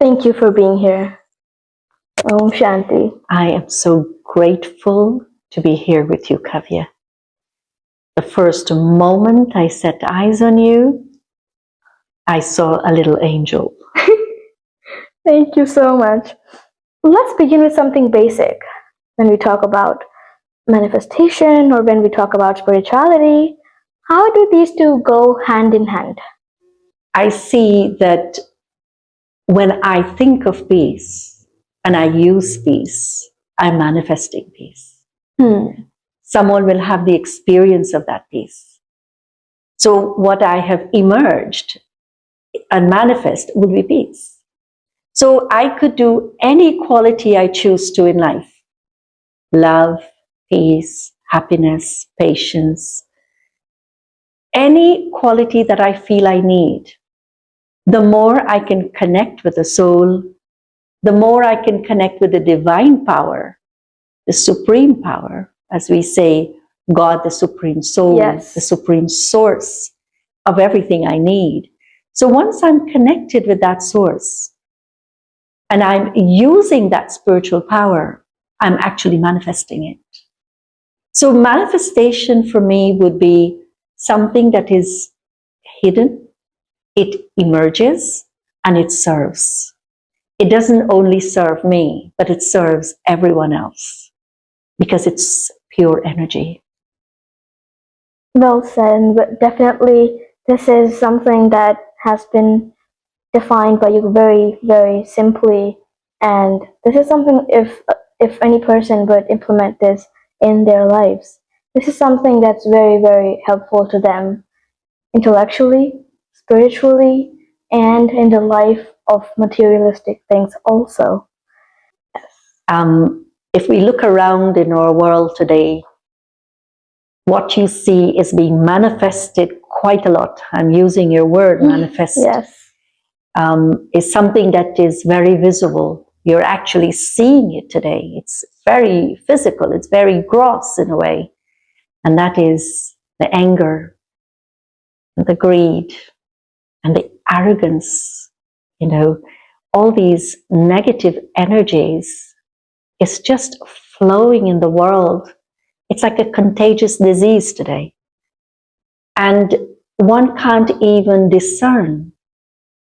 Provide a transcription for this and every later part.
Thank you for being here. Om Shanti. I am so grateful to be here with you, Kaavya. The first moment I set eyes on you, I saw a little angel. Thank you so much. Let's begin with something basic. When we talk about manifestation or when we talk about spirituality, how do these two go hand in hand? I see that when I think of peace and I use peace, I'm manifesting peace. Someone will have the experience of that peace. So what I have emerged and manifest will be peace. So I could do any quality I choose to in life. Love, peace, happiness, patience. Any quality that I feel I need. The more I can connect with the soul, the more I can connect with the divine power, the supreme power, as we say, God, the supreme soul, Yes. the supreme source of everything I need. So once I'm connected with that source and I'm using that spiritual power, I'm actually manifesting it. So manifestation for me would be something that is hidden, it emerges, and it serves. It doesn't only serve me, but it serves everyone else because it's pure energy. Well said, but definitely this is something that has been defined by you very, very simply. And this is something if any person would implement this in their lives, this is something that's very, very helpful to them intellectually, spiritually, and in the life of materialistic things also. If we look around in our world today, what you see is being manifested quite a lot. I'm using your word, manifest. Yes. Is something that is very visible. You're actually seeing it today. It's very physical. It's very gross in a way. And that is the anger, and the greed, and the arrogance. You know, all these negative energies is just flowing in the world. It's like a contagious disease today. And one can't even discern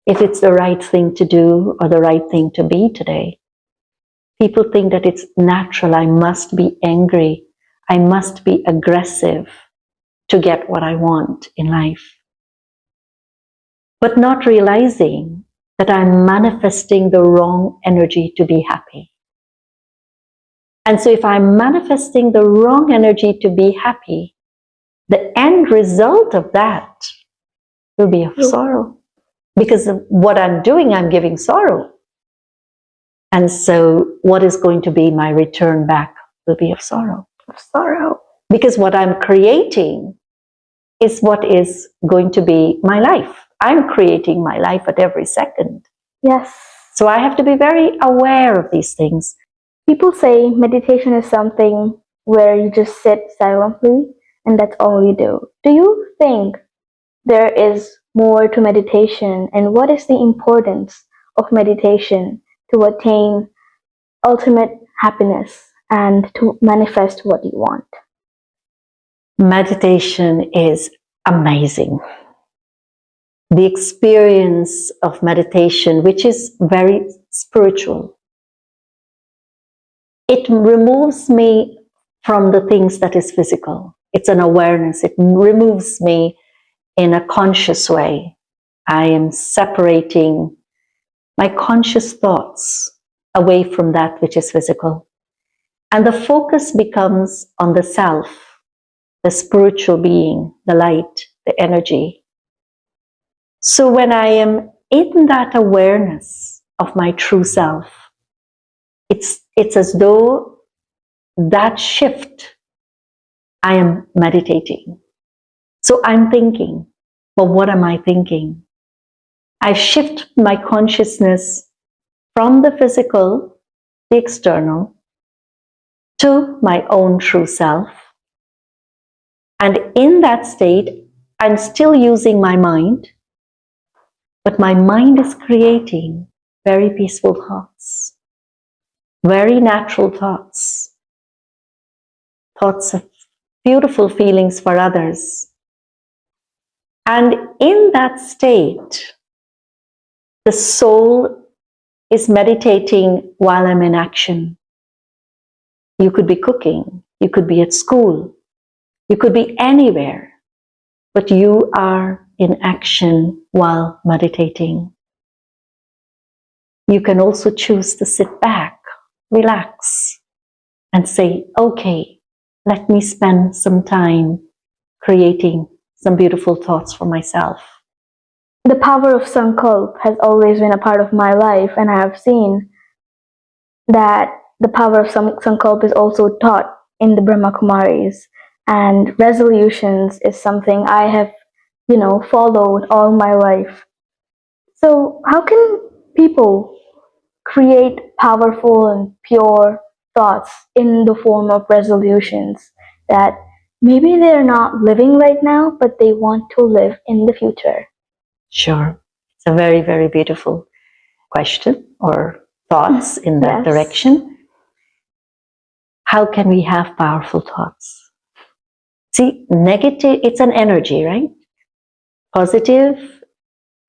if it's the right thing to do or the right thing to be today. People think that it's natural. I must be angry. I must be aggressive to get what I want in life. But not realizing that I'm manifesting the wrong energy to be happy. And so if I'm manifesting the wrong energy to be happy, the end result of that will be of sorrow. Because of what I'm doing, I'm giving sorrow. And so what is going to be my return back will be of sorrow. Of sorrow. Because what I'm creating is what is going to be my life. I'm creating my life at every second. Yes. So I have to be very aware of these things. People say meditation is something where you just sit silently and that's all you do. Do you think there is more to meditation, and what is the importance of meditation to attain ultimate happiness and to manifest what you want? Meditation is amazing. The experience of meditation, which is very spiritual, it removes me from the things that is physical. It's an awareness. It removes me in a conscious way. I am separating my conscious thoughts away from that which is physical. And the focus becomes on the self, the spiritual being, the light, the energy. So when I am in that awareness of my true self, it's as though that shift, I am meditating. So I'm thinking, but what am I thinking? I shift my consciousness from the physical, the external, to my own true self. And in that state, I'm still using my mind, but my mind is creating very peaceful thoughts, very natural thoughts, thoughts of beautiful feelings for others. And in that state, the soul is meditating while I'm in action. You could be cooking, you could be at school, you could be anywhere, but you are in action while meditating. You can also choose to sit back, relax, and say, okay, let me spend some time creating some beautiful thoughts for myself. The power of Sankalp has always been a part of my life, and I have seen that the power of Sankalp is also taught in the Brahma Kumaris, and resolutions is something I have, followed all my life. So, how can people create powerful and pure thoughts in the form of resolutions that maybe they're not living right now, but they want to live in the future? Sure. It's a very, very beautiful question or thoughts in that Yes. direction. How can we have powerful thoughts? See, negative, it's an energy, right? Positive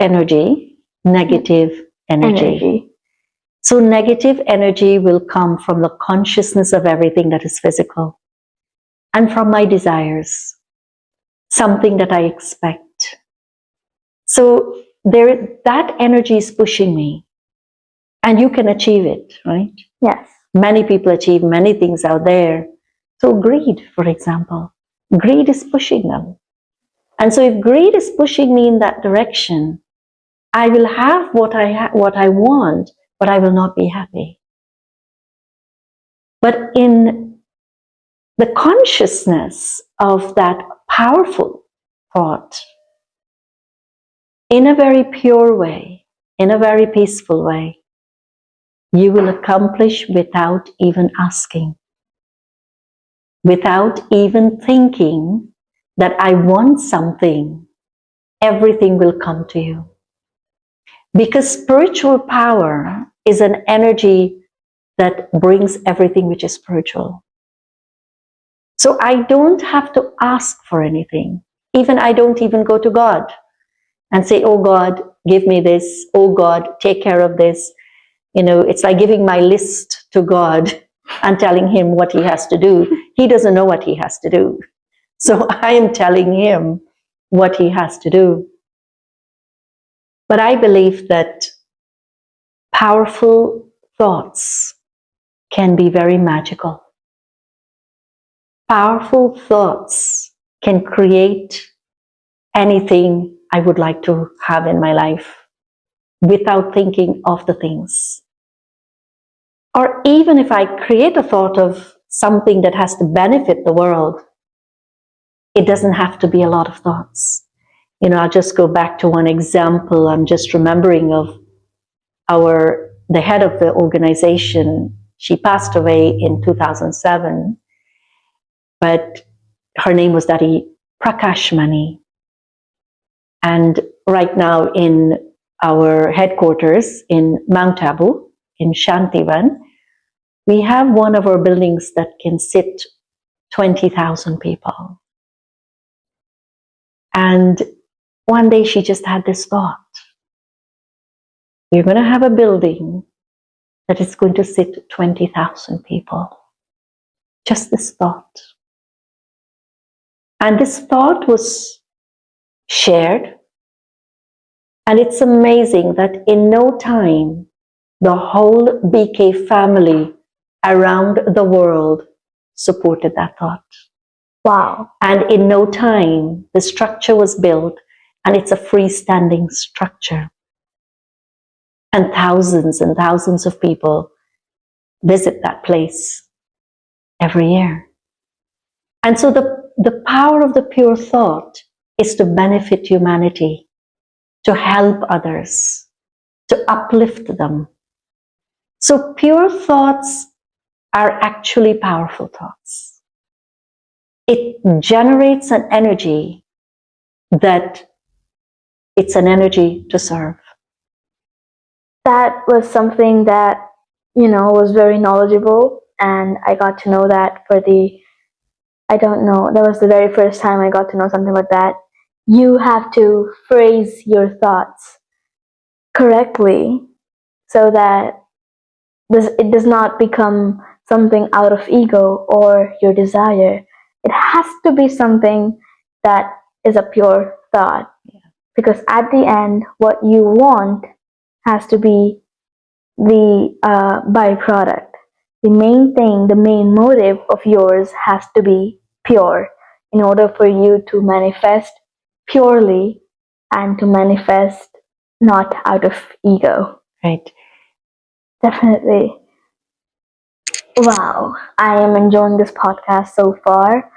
energy, negative energy. So negative energy will come from the consciousness of everything that is physical and from my desires, something that I expect. So that energy is pushing me, and you can achieve it, right? Yes. Many people achieve many things out there. So greed, for example, greed is pushing them. And so if greed is pushing me in that direction, I will have what I want, but I will not be happy. But in the consciousness of that powerful thought, in a very pure way, in a very peaceful way, you will accomplish without even asking, without even thinking that I want something. Everything will come to you. Because spiritual power is an energy that brings everything which is spiritual. So I don't have to ask for anything. Even I don't even go to God and say, oh God, give me this. Oh God, take care of this. It's like giving my list to God and telling him what he has to do. He doesn't know what he has to do. So I am telling him what he has to do. But I believe that powerful thoughts can be very magical. Powerful thoughts can create anything I would like to have in my life without thinking of the things. Or even if I create a thought of something that has to benefit the world, it doesn't have to be a lot of thoughts. I'll just go back to one example. I'm just remembering of the head of the organization. She passed away in 2007, but her name was Dadi Prakashmani. And right now in our headquarters in Mount Abu, in Shantivan, we have one of our buildings that can sit 20,000 people. And one day she just had this thought. We're going to have a building that is going to sit 20,000 people. Just this thought. And this thought was shared. And it's amazing that in no time, the whole BK family around the world supported that thought. Wow. And in no time, the structure was built, and it's a freestanding structure. And thousands of people visit that place every year. And so the power of the pure thought is to benefit humanity, to help others, to uplift them. So pure thoughts are actually powerful thoughts. It generates an energy that it's an energy to serve. that was something that, was very knowledgeable. And I got to know that I don't know, that was the very first time I got to know something like that. You have to phrase your thoughts correctly so that it does not become something out of ego or your desire. It has to be something that is a pure thought. Because at the end, what you want has to be the byproduct. The main thing, the main motive of yours has to be pure in order for you to manifest purely and to manifest not out of ego. Right. Definitely. Wow, I am enjoying this podcast so far.